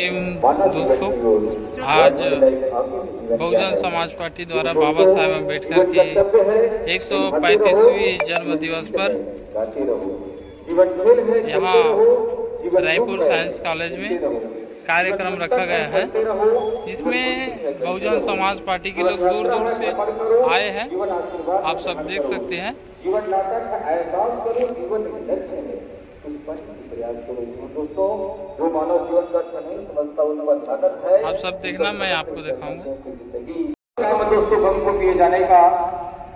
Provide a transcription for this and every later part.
दोस्तों, आज बहुजन समाज पार्टी द्वारा बाबा साहेब अम्बेडकर की 135वीं जन्म दिवस पर यहाँ रायपुर साइंस कॉलेज में कार्यक्रम रखा गया है, जिसमें बहुजन समाज पार्टी के लोग दूर दूर से आए हैं। आप सब देख सकते हैं। आप सब देखना, मैं आपको दिखाऊंगा। दोस्तों, गम को पिए जाने का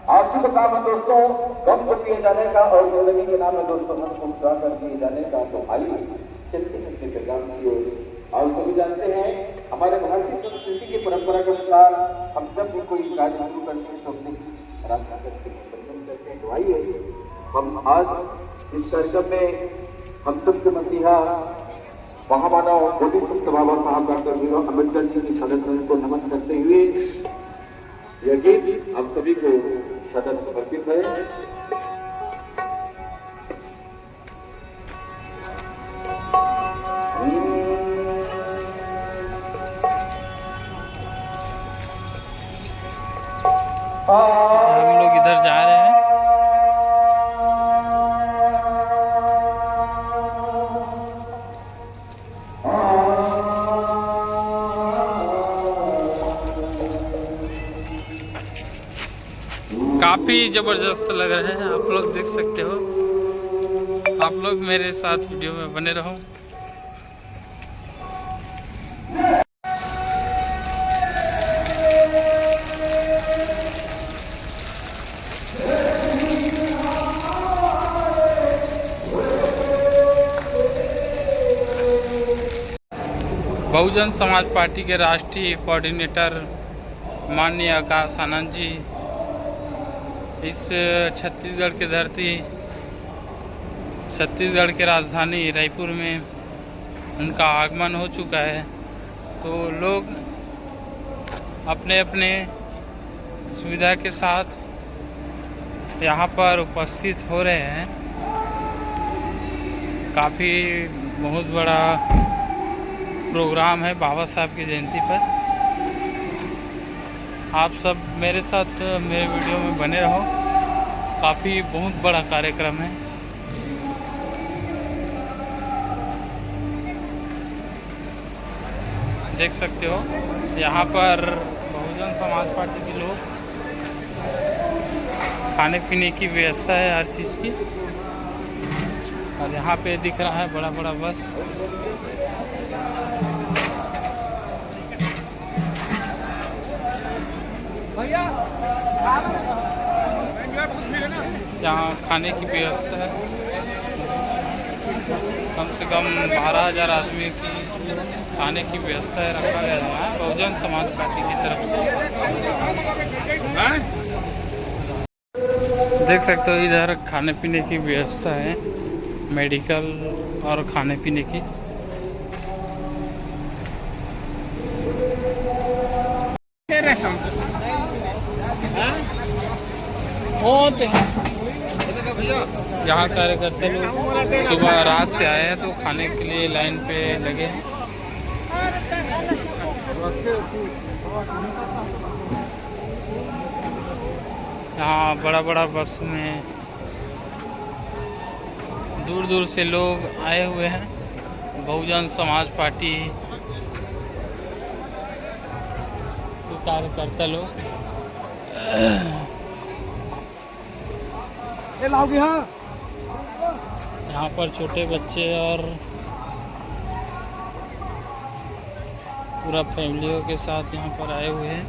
आखिर काम है दोस्तों, गम को पिए जाने का और जिंदगी के नाम में दोस्तों हम को उठा कर दिए जाने का। तो आइए चलते चलते पैगाम की ओर। और सभी जानते हैं हमारे भारतीय संस्कृति की परंपरा के अनुसार हम जब भी कोई कार्य शुरू करते हैं तो अपने रास्ता करते हैं। तो आइए हम आज इस कार्यक्रम में हम सबके मसीहा महामानव बोधिसत्व बाबा साहब डॉक्टर भीमराव अम्बेडकर जी की शहादत को नमन करते हुए यह गीत हम सभी को सदन समर्पित है। हम लोग इधर जा रहे हैं। काफी जबरदस्त लग रहे हैं, आप लोग देख सकते हो। आप लोग मेरे साथ वीडियो में बने रहो। बहुजन समाज पार्टी के राष्ट्रीय कोऑर्डिनेटर माननीय आकाश आनंद जी इस छत्तीसगढ़ की धरती, छत्तीसगढ़ की राजधानी रायपुर में उनका आगमन हो चुका है। तो लोग अपने अपने सुविधा के साथ यहाँ पर उपस्थित हो रहे हैं। काफ़ी बहुत बड़ा प्रोग्राम है बाबा साहब की जयंती पर। आप सब मेरे साथ मेरे वीडियो में बने रहो। काफ़ी बहुत बड़ा कार्यक्रम है। देख सकते हो यहाँ पर बहुजन समाज पार्टी के लोग, खाने पीने की व्यवस्था है हर चीज़ की। और यहाँ पे दिख रहा है बड़ा बड़ा बस। यहाँ खाने की व्यवस्था है। कम से कम 12,000 आदमी की खाने की व्यवस्था है, रखा गया है बहुजन समाज पार्टी की तरफ से। देख सकते हो इधर खाने पीने की व्यवस्था है, मेडिकल और खाने पीने की। यहाँ कार्यकर्ता लोग सुबह रात से आए हैं, तो खाने के लिए लाइन पे लगे हैं। यहाँ बड़ा बड़ा बस में दूर दूर से लोग आए हुए हैं। बहुजन समाज पार्टी के कार्यकर्ता लोग यहाँ पर छोटे बच्चे और पूरा फैमिलियों के साथ यहाँ पर आए हुए हैं।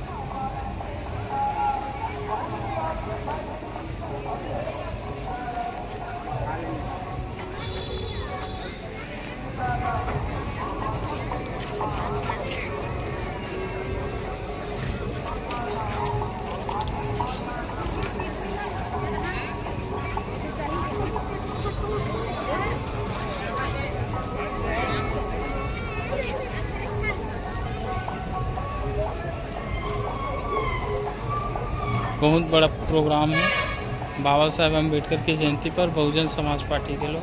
बहुत बड़ा प्रोग्राम है बाबा साहेब अम्बेडकर की जयंती पर बहुजन समाज पार्टी के लोग।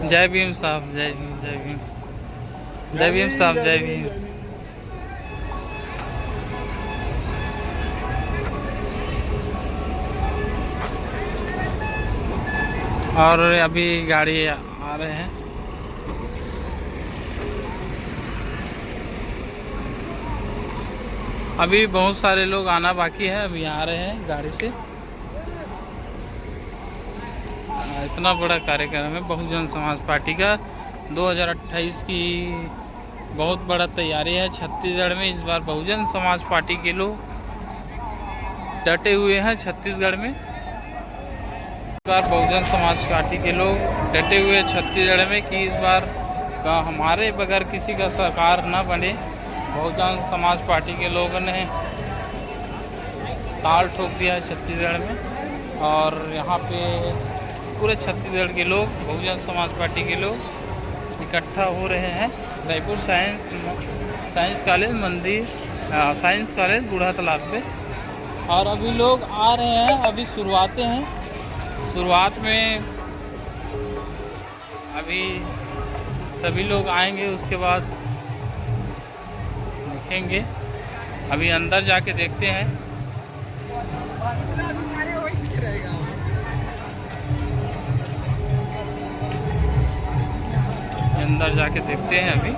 जय भीम साहब, जय भीम, जय भीम। जय भीम साहब, जय भीम। और अभी गाड़ी आ रहे हैं। अभी बहुत सारे लोग आना बाकी है, अभी आ रहे हैं गाड़ी से। इतना बड़ा कार्यक्रम है बहुजन समाज पार्टी का 2028 की बहुत बड़ा तैयारी है छत्तीसगढ़ में। इस बार बहुजन समाज पार्टी के लोग डटे हुए हैं छत्तीसगढ़ में। इस बार बहुजन समाज पार्टी के लोग डटे हुए छत्तीसगढ़ में कि इस बार का हमारे बगैर किसी का सरकार न बने। बहुजन समाज पार्टी के लोगों ने ताल ठोक दिया है छत्तीसगढ़ में। और यहाँ पे पूरे छत्तीसगढ़ के लोग, बहुजन समाज पार्टी के लोग इकट्ठा हो रहे हैं रायपुर साइंस कॉलेज मंदिर, साइंस कॉलेज बूढ़ा तालाब पे। और अभी लोग आ रहे हैं, अभी शुरुआतें हैं। शुरुआत में अभी सभी लोग आएंगे, उसके बाद देखेंगे। अभी अंदर जाके देखते हैं। अंदर जाके देखते हैं अभी।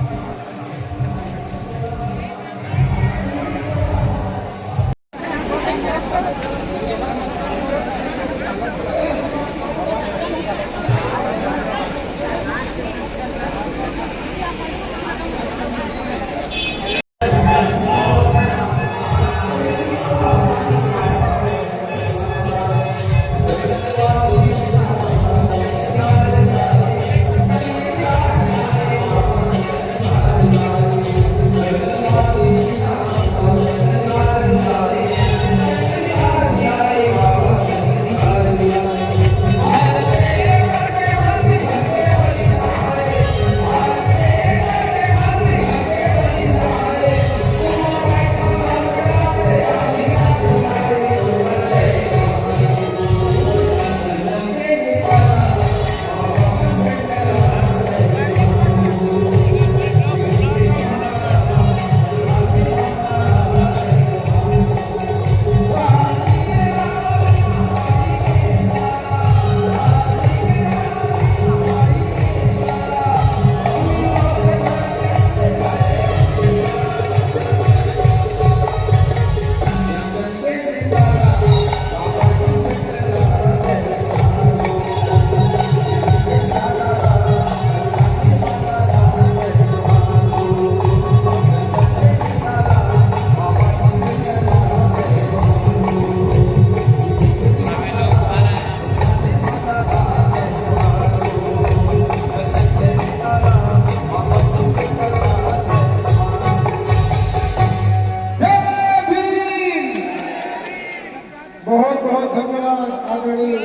बहुत बहुत धन्यवाद आदरणीय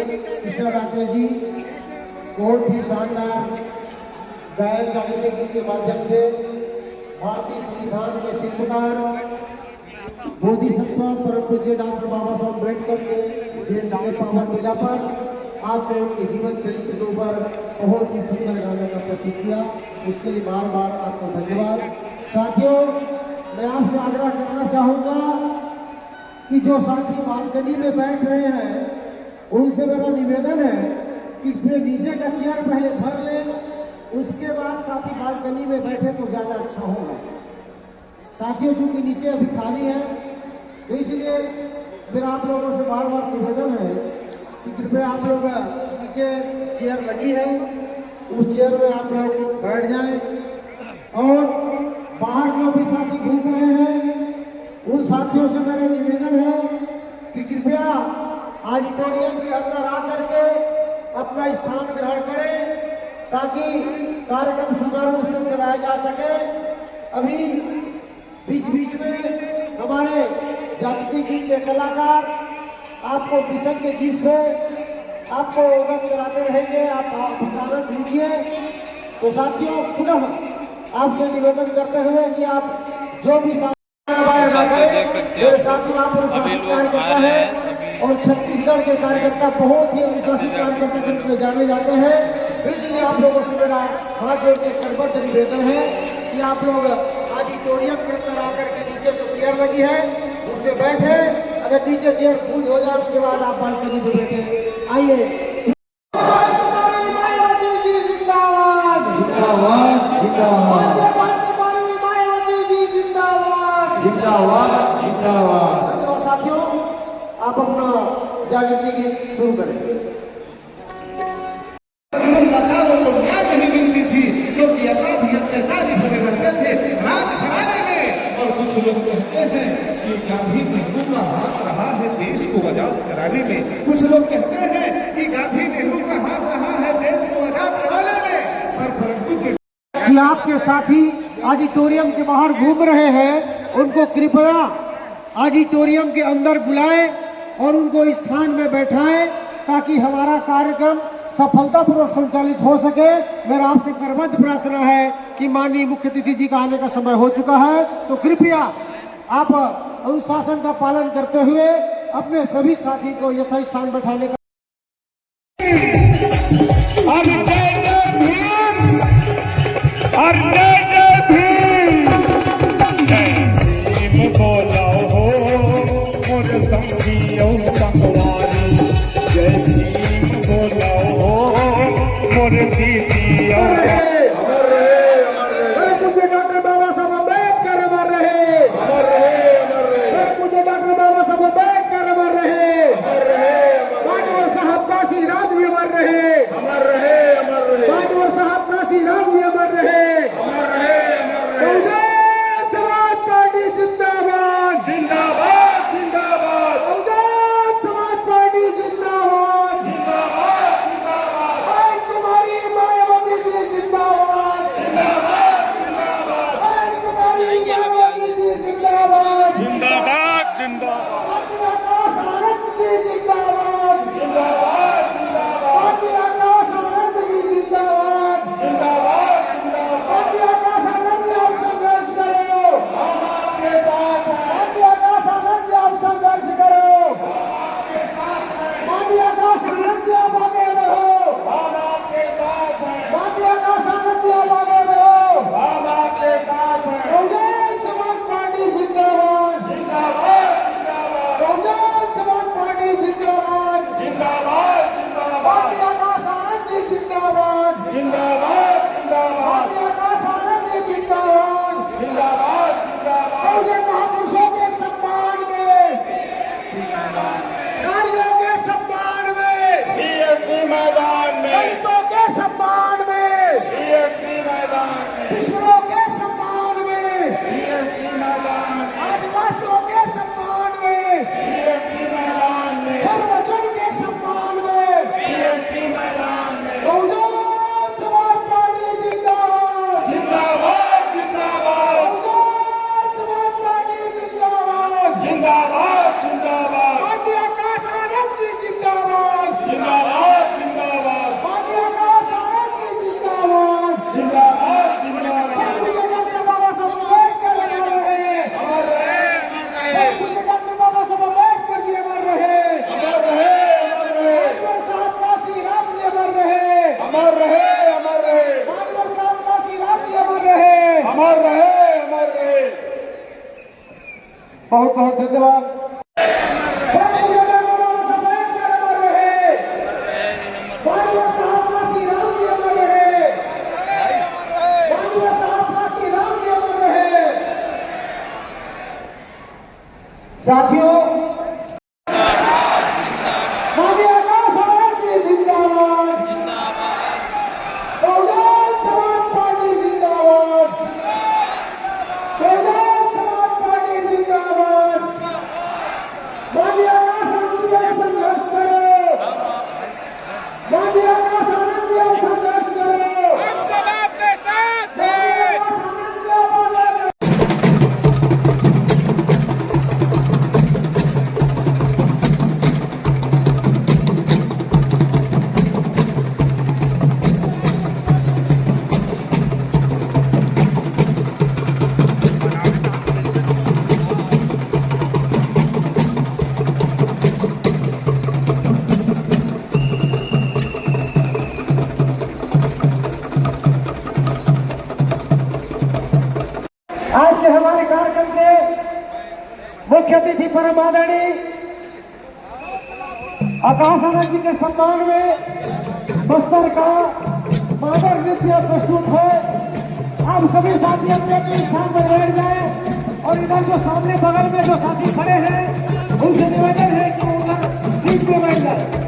कृष्णा रात्रे जी। बहुत ही शानदार गायन गाने गीत के माध्यम से भारतीय संविधान के शिल्पकार बोधिसत्व परम पूज्य डॉक्टर बाबा साहब अम्बेडकर के जयंती पावन दिला पर आपने उनके जीवन चरित्र के ऊपर बहुत ही सुंदर गाने का प्रस्तुत किया। इसके लिए बार बार आपको धन्यवाद। साथियों, मैं आपसे आग्रह करना चाहूँगा कि जो साथी बालकनी में बैठ रहे हैं उनसे मेरा निवेदन है कि फिर नीचे का चेयर पहले भर लें, उसके बाद साथी बालकनी में बैठे तो ज़्यादा अच्छा होगा। साथियों, चूंकि नीचे अभी खाली है तो इसलिए मेरा आप लोगों से बार बार निवेदन है कि कृपया आप लोग नीचे चेयर लगी है उस चेयर में आप लोग बैठ जाएं। और बाहर जो भी साथी घूम रहे हैं उन साथियों से मेरा निवेदन है कि कृपया ऑडिटोरियम के अंदर आकर के अपना स्थान ग्रहण करें ताकि कार्यक्रम सुचारू रूप से चलाया जा सके। अभी बीच बीच में हमारे जागृति गीत के कलाकार आपको किशन के गीत से आपको अवगत कराते रहेंगे, आप आनंद लीजिए। तो साथियों, पुनः आपसे निवेदन करते हुए कि आप जो भी मेरे साथियों आप अनुशासित कार्यकर्ता है और छत्तीसगढ़ के कार्यकर्ता बहुत ही अनुशासित कार्यकर्ता के रूप में जाने जाते हैं। इसलिए आप लोगों से मेरा हाथ जोड़ के करबद्ध निवेदन है कि कि आप लोग ऑडिटोरियम के अंदर आकर के नीचे जो चेयर लगी है उससे बैठे। अगर नीचे चेयर फुल हो जाए उसके बाद आप बालकनी पे बैठे। आइए। मायावती जी जिंदाबाद, जिंदाबाद जिंदाबाद कुमारी मायावती जी जिंदाबाद, जिंदाबाद जिंदाबाद। धन्यवाद साथियों, आप अपना जागृति गीत शुरू करें। लाचारों को न्याय नहीं मिलती थी, क्योंकि अपराधी अत्याचारी भरे रहते थे राज घराने में। और कुछ लोग कहते हैं कि गांधी नेहरू का हाथ रहा है देश को आजाद कराने में। कुछ लोग कहते हैं कि गांधी नेहरू का हाथ रहा है देश को आजाद कराने में। पर परंतु कि आपके साथी ऑडिटोरियम के बाहर घूम रहे हैं, उनको कृपया ऑडिटोरियम के अंदर बुलाएं और उनको स्थान में बैठाएं ताकि हमारा कार्यक्रम सफलतापूर्वक संचालित हो सके। मेरा आपसे करबद्ध प्रार्थना है कि माननीय मुख्य अतिथि जी का आने का समय हो चुका है, तो कृपया आप अनुशासन का पालन करते हुए अपने सभी साथी को यथास्थान बैठाने का। मुझे डॉक्टर बाबा साहब अम्बेडकर अमर रहे, मुझे डॉक्टर बाबा साहब अम्बेडकर अमर रहे, बागवत साहब काशी राम जी अमर रहे, बागवत साहब काशी राम जी अमर रहे। बहुजन समाज पार्टी जिंदाबाद, जिंदाबाद जिंदाबाद। बहुजन समाज पार्टी जिंदाबाद, जिंदाबाद जिंदाबाद। भाई कुमारी मायावती जी जिंदाबाद, जिंदाबाद जिंदाबाद। भाई कुमारी मायावती जी जिंदाबाद, जिंदाबाद जिंदाबाद। पार्टी आकाश आनंद जी जिंदाबाद, जिंदाबाद जिंदाबाद। पार्टी आकाश आनंद जी जिंदाबाद, जिंदाबाद जिंदाबाद। पार्टी आकाश आनंद जी आप संघर्ष करो, हम आपके साथ हैं। पार्टी आकाश आनंद जी आप संघर्ष करो, हम आपके साथ हैं। पार्टी आकाश आनंद जी आप आगे बढ़ो, हम आपके साथ हैं। पार्टी आकाश आनंद जी आप आगे बढ़ो, हम आपके साथ हैं। बहुजन समाज पार्टी जिंदाबाद, जिंदाबाद जिंदाबाद। बहुजन समाज पार्टी जिंदाबाद, जिंदाबाद जिंदाबाद। पार्टी आकाश आनंद जी जिंदाबाद, जिंदाबाद जिंदाबाद। पार्टी आकाश आनंद जी जिंदाबाद, जिंदाबाद जिंदाबाद। बहुजन महापुरुषों के सम्मान में, नारियों के सम्मान में, बीएसपी मैदान में, दलितों के सम्मान में, बीएसपी मैदान में, पिछड़ों के सम्मान में, बीएसपी मैदान में, आदिवासियों के सम्मान में, बीएसपी मैदान में, सर्वजन के सम्मान में। बीएसपी मैदान में। बहुजन समाज पार्टी जिंदाबाद, जिंदाबाद जिंदाबाद। बहुजन समाज पार्टी जिंदाबाद, जिंदाबाद जिंदाबाद। पार्टी आकाश आनंद जी जिंदाबाद, जिंदाबाद जिंदाबाद। पार्टी आकाश आनंद जी जिंदाबाद। जिंदाबाद जिंदाबाद। मुझे डॉक्टर बाबा साहब अम्बेडकर अमर रहे, अमर रहे अमर रहे मुझे डॉक्टर बाबा साहब अम्बेडकर जी अमर रहे, अमर रहे अमर रहे बागवत साहब काशी राम जी अमर रहे, अमर रहे अमर रहे बागवत साहब काशी राम जी अमर रहे। अमर रहे अमर रहे। बहुत बहुत धन्यवाद। मुझे डॉक्टर बाबा साहब अम्बेडकर अमर रहे, बागवत साहब काशी राम जी अमर रहे, बागवत साहब काशी राम जी अमर रहे। साथियों, माननीय आकाश आनंद जी जिंदाबाद, बहुजन समाज पार्टी जिंदाबाद, बहुजन समाज पार्टी जिंदाबाद। माननीय आकाश आनंद जी आप संघर्ष करो, माननीय आकाश आनंद जी आप संघर्ष करो, हम सब आपके साथ हैं। आकाश आनंद जी आप आगे बढ़ो। परम आदरणीय आकाश आनंद जी के सम्मान में बस्तर का मादर नृत्य प्रस्तुत है। आप सभी साथी अपने अपने स्थान पर बैठ जाए और इधर जो सामने बगल में जो साथी खड़े हैं उनसे निवेदन है कि उधर सीट पे बैठ जाए।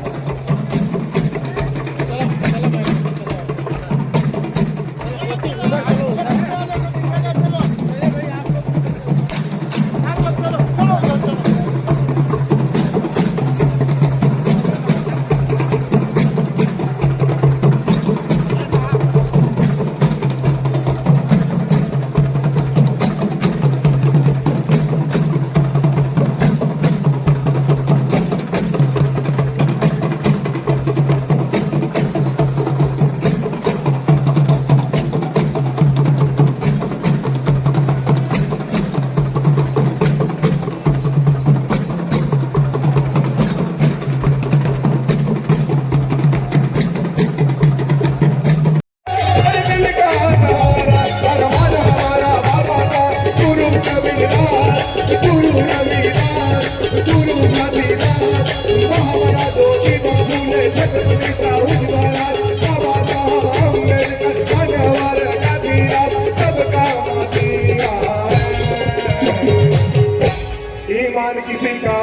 ईमान किसी का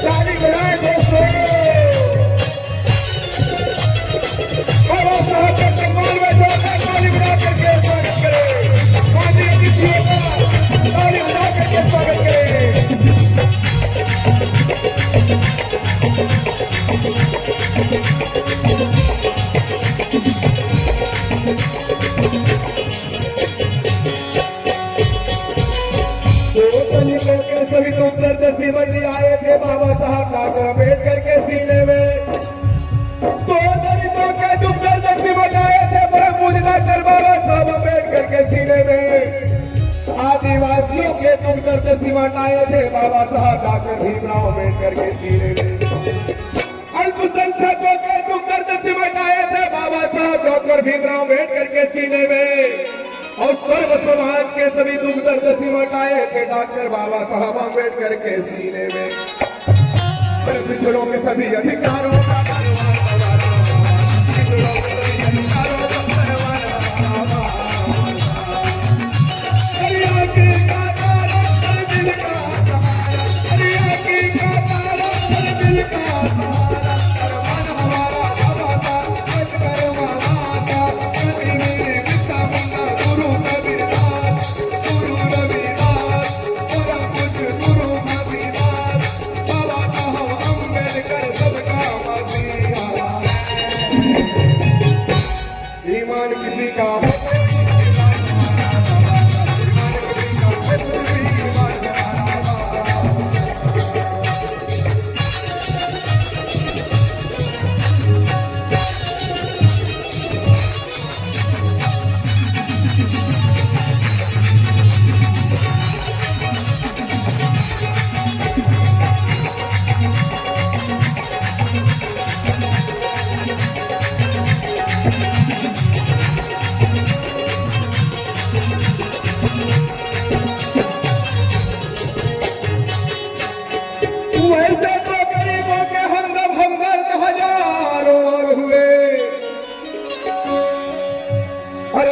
ताली बजाए दोस्तों, बाबा साहब के सम्मान में जोरदार ताली बजा करके स्वागत करें। माननीय अतिथियों का ताली बजा करके स्वागत करें। सभी तो दरदस्ती बंदी आए थे बाबा साहब डॉक्टर अम्बेडकर के सीने में। तो दलितों के दुख दरदस्ती बनाए थे परम पूज्य डॉक्टर बाबा साहब अम्बेडकर के सीने में। आदिवासियों के दुख दरदस्ती बनाए थे बाबा साहब डॉक्टर भीमराव अम्बेडकर के सीने में। अल्पसंख्यकों के दुख दरदस्ती बनाए थे बाबा साहब डॉक्टर भीमराव अम्बेडकर के सीने में। और सर्व समाज के सभी दुख दर्द सिमटाए थे डॉक्टर बाबा साहब अम्बेडकर के सीने में। पिछड़ों के सभी अधिकारों का किसी का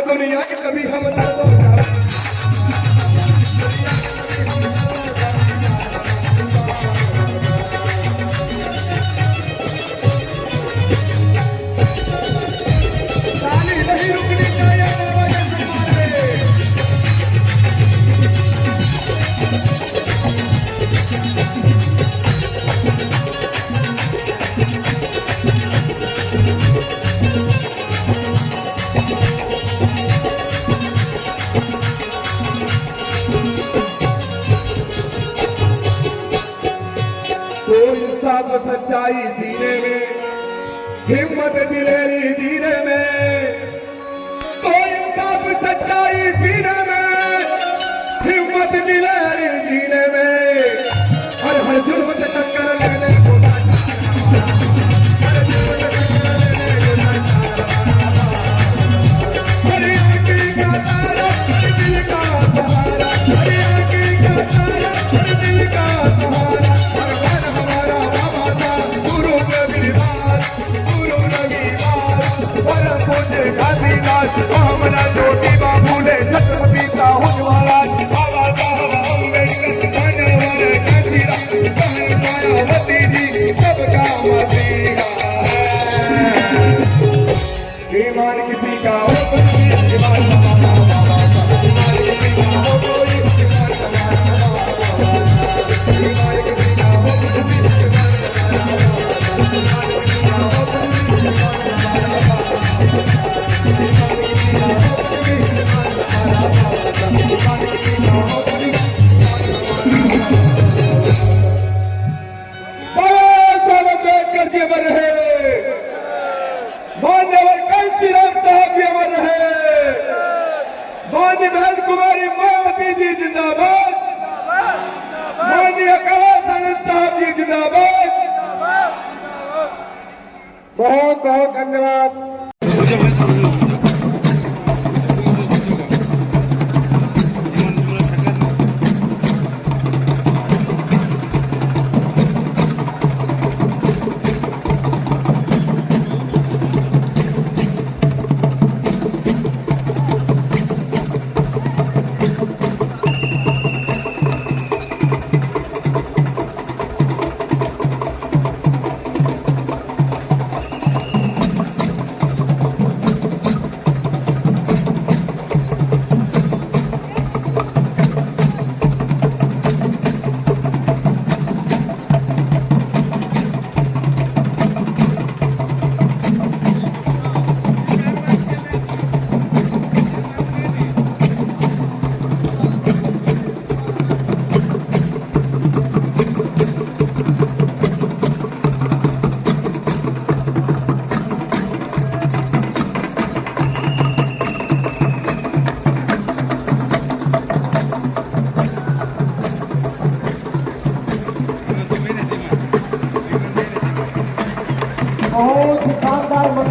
दुनिया के कभी हम ताली नहीं रुकनी चाहिए बाबा के सम्मान में। सच्चाई सीने में, हिम्मत दिलेरी जीने में, कोई इंसाफ सच्चाई सीने में, हिम्मत दिलेरी जीने में, हर जुल्म से टक्कर लेने को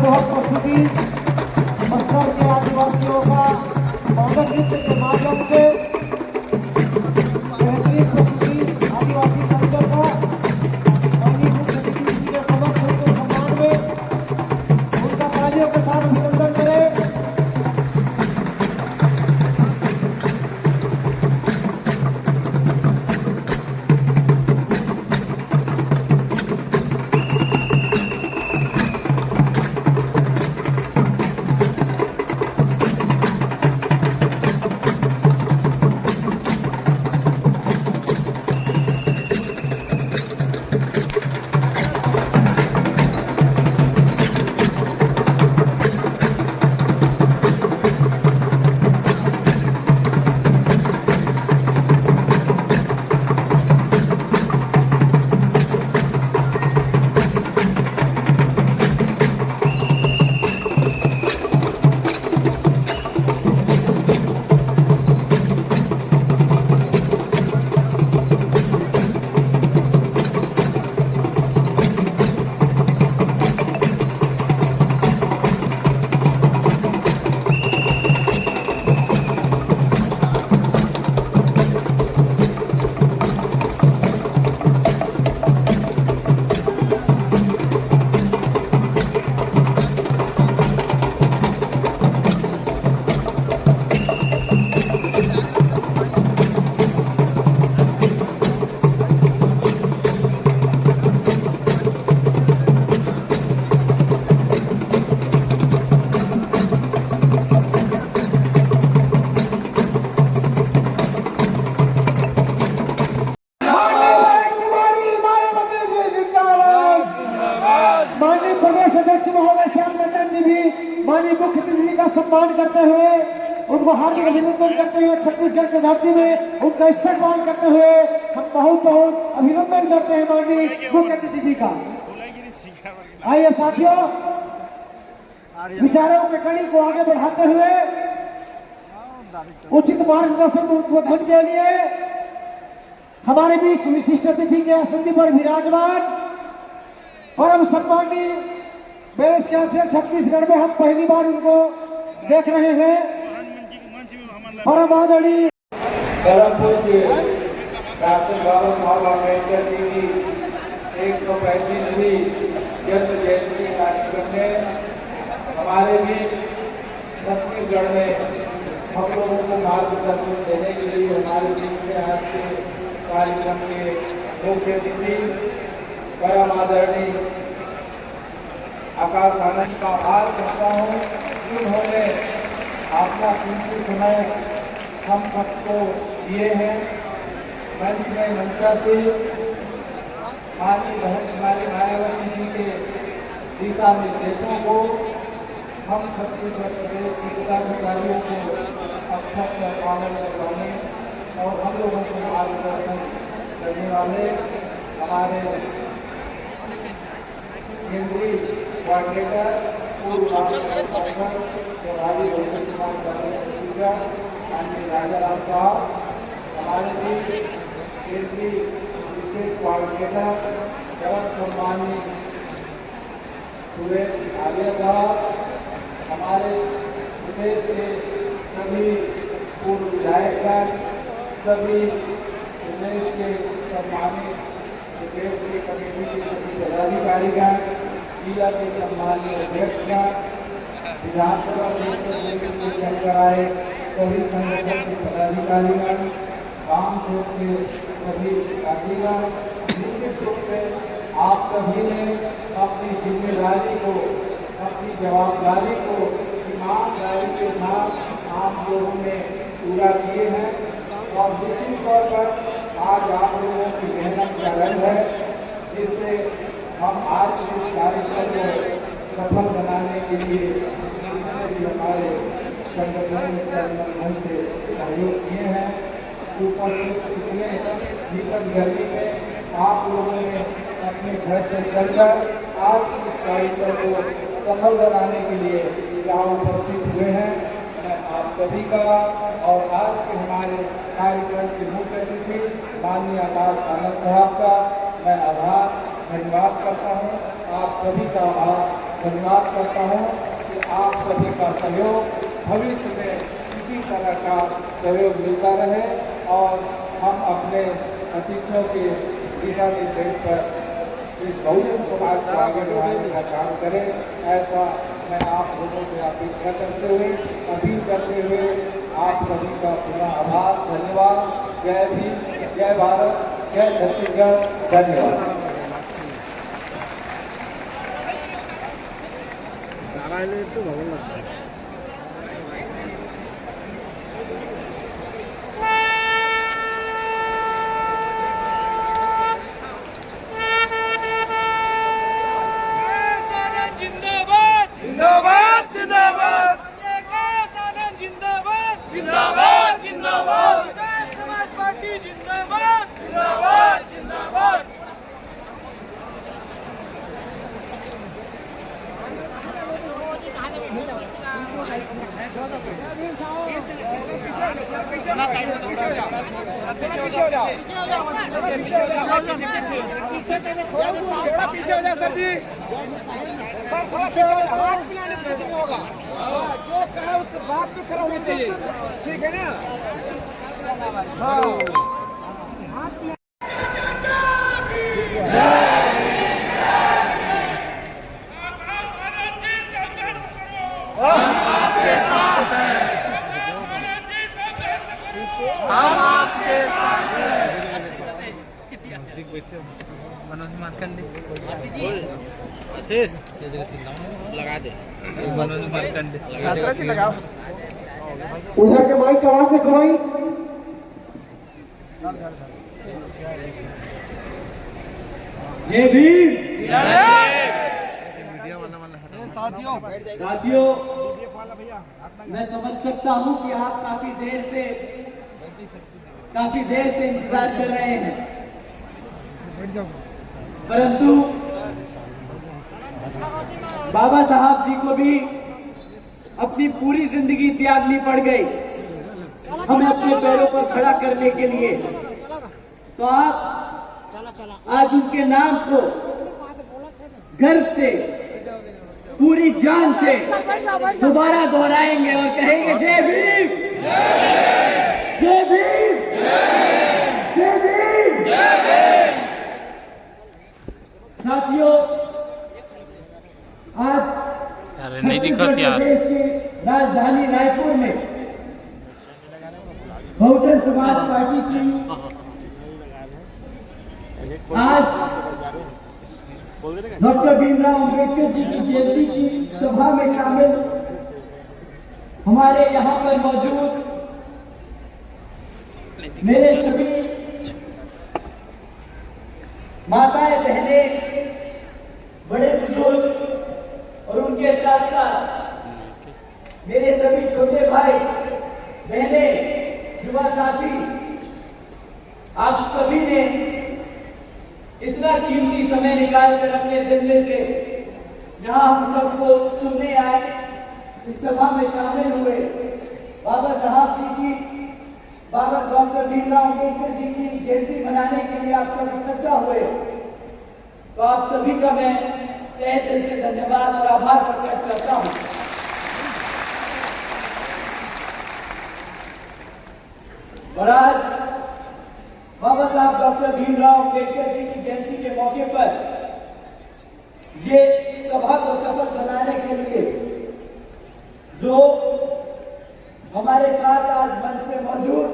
लाजवाब प्रस्तुति बस्तर के आदिवासियों का मौजूद नृत्य के माध्यम से बेहतरीन प्रस्तुति आदिवासी कल्चर का माननीय मुख्य अतिथि जी के समक्ष उनके सम्मान में उनका तालियों के साथ अभिनंदन करें। माननीय प्रदेश अध्यक्ष महोदय श्याम टंडन जी भी माननीय मुख्य अतिथि का सम्मान करते हुए उनको हार्दिक अभिनंदन करते हुए छत्तीसगढ़ की धरती में उनका इस्तेमाल करते हुए हम बहुत बहुत अभिनंदन करते हैं माननीय मुख्य अतिथि जी का। आइए साथियों, विचारों की कड़ी को आगे बढ़ाते हुए उचित मार्गदर्शन उद्बोधन के लिए हमारे बीच विशिष्ट अतिथि के आसन पर विराजमान परम सम्मानीय बेस कैंसर छत्तीसगढ़ में हम पहली बार उनको देख रहे हैं। परम आदरणीय परम पूज्य डॉक्टर बाबा साहब अम्बेडकर जी की 135वीं जन्म जयंती कार्यक्रम में हमारे भी छत्तीसगढ़ में हम लोगों को मार्गदर्शन देने के लिए हमारे बीच में आज के कार्यक्रम के मुख्य अतिथि परम आदरणीय आकाश आनंद का आभार करता हूँ। उन्होंने अपना कीमती समय हम सबको दिए हैं। मंच में मंचासी माननीय बहन कुमारी मायावती जी के दिशा निर्देशों को हम छत्तीसगढ़ प्रदेश के पदाधिकारियों को अक्षर का पालन करवाने और हम लोगों को मार्गदर्शन करने वाले हमारे केंद्रीय कोऑर्डिनेटर पूर्व प्रभारी राजा राम साहब, हमारे बीच केंद्रीय विशेष कोऑर्डिनेटर जगत सम्मानी सुरेश आर्य साहब, हमारे प्रदेश के सभी पूर्व विधायक सभी प्रदेश के सम्मानित प्रदेश की कमेटी के सभी पदाधिकारीगण, जिला के सम्मानीय अध्यक्षगण, विधानसभा चलकर आए सभी संगठन के पदाधिकारीगण, वाम क्षेत्र के सभी साथीगण, निश्चित रूप से आप सभी ने अपनी जिम्मेदारी को, अपनी जवाबदारी को ईमानदारी के साथ आप लोगों ने पूरा किए हैं और निश्चित तौर पर आज आप लोगों की मेहनत का रंग है, जिससे हम आज इस कार्यक्रम को सफल बनाने के लिए हमारे संगठन से सहयोग किए हैं। ऊपर इतने भीषण गर्मी में आप लोगों ने अपने घर से चलकर आज इस कार्यक्रम को सफल बनाने के लिए यहाँ उपस्थित हुए हैं। मैं आप सभी का और आज के हमारे कार्यक्रम के मुख्य अतिथि माननीय आकाश आनंद साहब का मैं आभार धन्यवाद करता हूँ। आप सभी का आभार धन्यवाद करता हूँ कि आप सभी का सहयोग भविष्य में इसी तरह का सहयोग मिलता रहे और हम अपने अतिथियों के दिशा निर्देश पर इस बहुजन समाज को आगे बढ़ाने का काम करें, ऐसा मैं आप लोगों से अपेक्षा करते हुए, अपील करते हुए आप सभी का पुनः आभार, धन्यवाद। जय भीम, जय भारत, जय छत्तीसगढ़, धन्यवाद। पीछे हो जा सर जी, थोड़ा पीछे होगा, जो कहा उसके बाद भी खड़ा होना चाहिए, ठीक है ना? मनोज मार्कंडे आशीष लगा दे, मनोज मार्कंडे उधर के माइक आवाज देखो भाई। जय भीम। साथियों मैं समझ सकता हूं कि आप काफी देर से इंतजार कर रहे हैं, परंतु बाबा साहब जी को भी अपनी पूरी जिंदगी त्यागनी पड़ गई हमें अपने पैरों पर खड़ा करने के लिए। तो आप आज उनके नाम को गर्व से, पूरी जान से दोबारा दोहराएंगे और कहेंगे जय भीम, जय भीम, जय भीम। साथियों, आज नहीं दिखत यार, प्रदेश की राजधानी रायपुर में बहुजन समाज पार्टी की आज डॉक्टर भीमराव अम्बेडकर जी की जयंती की सभा में शामिल हमारे यहाँ पर मौजूद मेरे सभी माताएं, बहनें, बड़े बुजुर्ग और उनके साथ साथ मेरे सभी छोटे भाई बहनें, युवा साथी, आप सभी ने इतना कीमती समय निकालकर अपने दिन में से यहाँ हम सबको सुनने आए, इस सभा में शामिल हुए, बाबा साहब जी की, बाबा डॉक्टर भीमराव अम्बेडकर जी की जयंती मनाने के लिए आप सब इकट्ठा हुए। तो आप सभी का मैं तहे दिल से धन्यवाद और आभार प्रकट करता हूँ। और आज बाबा साहब डॉक्टर भीमराव अम्बेडकर जी की जयंती के मौके पर ये सभा को सफल बनाने के लिए जो हमारे साथ आज मंच में मौजूद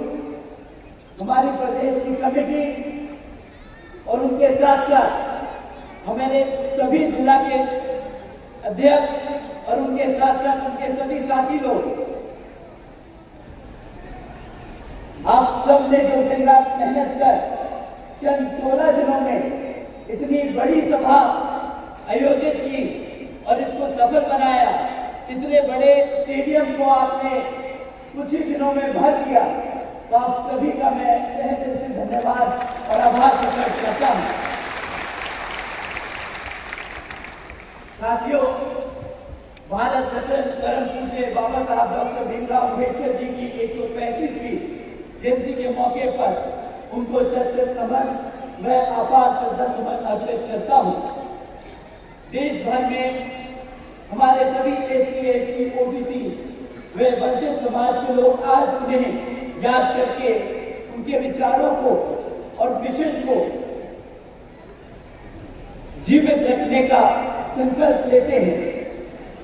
हमारी प्रदेश की कमेटी और उनके साथ साथ हमारे सभी जिला के अध्यक्ष और उनके साथ साथ उनके सभी साथी लोग, आप सब ने जो दिन रात मेहनत कर चंद 16 दिनों में इतनी बड़ी सभा आयोजित की और इसको सफल बनाया, इतने बड़े स्टेडियम को आपने कुछ ही दिनों में भर दिया, तो आप सभी का मैं तहे दिल से धन्यवाद और आभार प्रकट करता हूं। साथियों, भारत रत्न परम पूज्य बाबा साहब डॉक्टर भीमराव अम्बेडकर जी की 135वीं जयंती के मौके पर उनको सत नमन मैं अपार श्रद्धा सुमन अर्पित करता हूँ। देश भर में हमारे सभी SC, ST, OBC वे वंचित समाज के लोग आज उन्हें याद करके उनके विचारों को और विजन को जीवित रखने का संकल्प लेते हैं।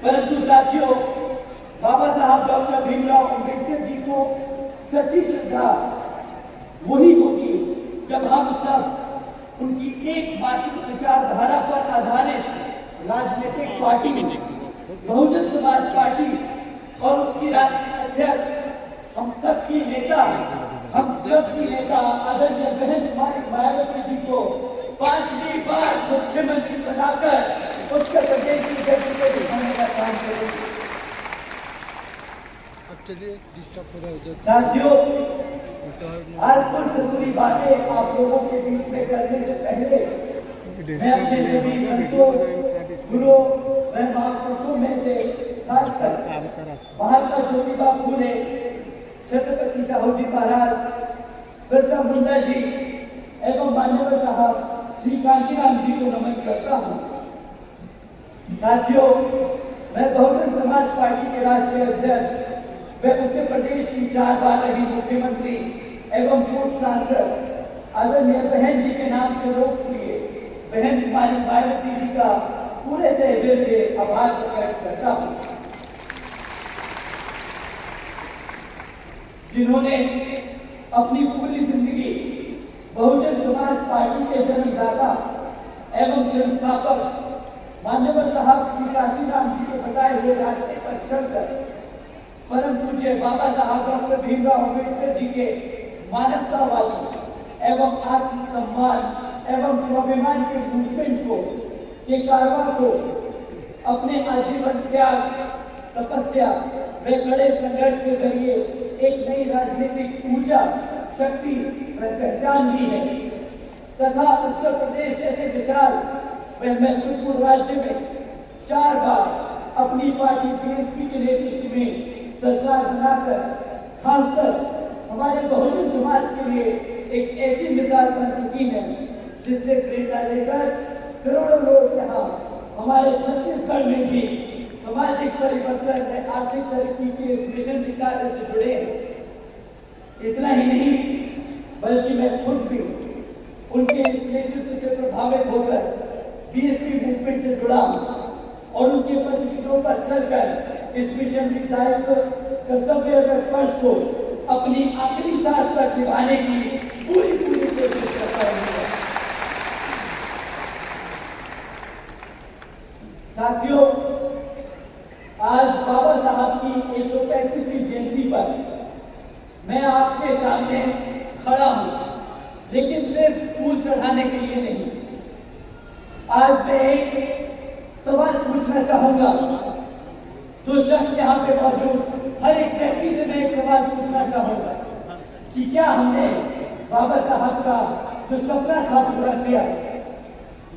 परंतु साथियों, बाबा साहब डॉक्टर भीमराव अम्बेडकर जी को सच्ची श्रद्धा वही होगी जब हम सब उनकी एकमात्र विचारधारा पर आधारित राजनीतिक पार्टी बहुजन समाज पार्टी और उसकी राष्ट्रीय अध्यक्ष हम सबकी नेता आदरणीय बहन कुमारी मायावती जी को 5वीं बार मुख्यमंत्री बनाकर उत्तर प्रदेश की धरती को दिखाने का काम करेंगे। साथियों, आज कुछ जरूरी बातें आप लोगों के बीच में करने से पहले मैं अपने सभी संतों, गुरुओं व महापुरुषों में से खासकर महात्मा ज्योतिबा फूले, छत्रपति साहू जी महाराज, बिरसा मुंडा जी एवं मान्यवर साहब श्री काशीराम जी को नमन करता हूँ। साथियों, मैं बहुजन समाज पार्टी के राष्ट्रीय अध्यक्ष व उत्तर प्रदेश की 4 बार रही मुख्यमंत्री एवं पूर्व सांसद आदरणीय बहन जी के नाम से लोकप्रिय बहन कुमारी मायावती जी का पूरे दिल से आभार प्रकट करता हूँ, जिन्होंने अपनी पूरी जिंदगी बहुजन समाज पार्टी के जन्मदाता एवं संस्थापक मान्यवर साहब श्री काशीराम जी के बताए हुए रास्ते पर चलकर परम पूज्य बाबा साहब डॉक्टर भीमराव अम्बेडकर जी के मानवतावादी एवं आत्मसम्मान एवं स्वाभिमान के मूवमेंट को के कारवां को अपने आजीवन त्याग, तपस्या व कड़े संघर्ष के जरिए एक नई राजनीतिक ऊर्जा, शक्ति व पहचान दी है तथा उत्तर प्रदेश जैसे विशाल व महत्वपूर्ण राज्य में 4 बार अपनी पार्टी BSP के नेतृत्व में सरकार बनाकर खासकर हमारे बहुजन समाज के लिए एक ऐसी मिसाल बन चुकी है जिससे प्रेरणा लेकर करोड़ों लोग यहाँ हमारे छत्तीसगढ़ में भी सामाजिक परिवर्तन व आर्थिक तरक्की के इस मिशन कार्य से जुड़े हैं। इतना ही नहीं बल्कि मैं खुद भी उनके इस नेतृत्व से प्रभावित होकर BSP मूवमेंट से जुड़ा हूँ और उनके प्रशिक्षणों पर चलकर इस मिशन की दायित्व, कर्तव्य व फर्ज को अपनी आखिरी सांस तक निभाने की पूरी कोशिश करता हूँ। साथियों, आज बाबा साहब की 135वीं जयंती पर मैं आपके सामने खड़ा हूँ, लेकिन सिर्फ फूल चढ़ाने के लिए नहीं। आज मैं एक सवाल पूछना चाहूंगा। जो शख्स यहाँ पे मौजूद हर एक व्यक्ति से मैं एक सवाल पूछना चाहूंगा कि क्या हमने बाबा साहब का जो सपना था पूरा किया?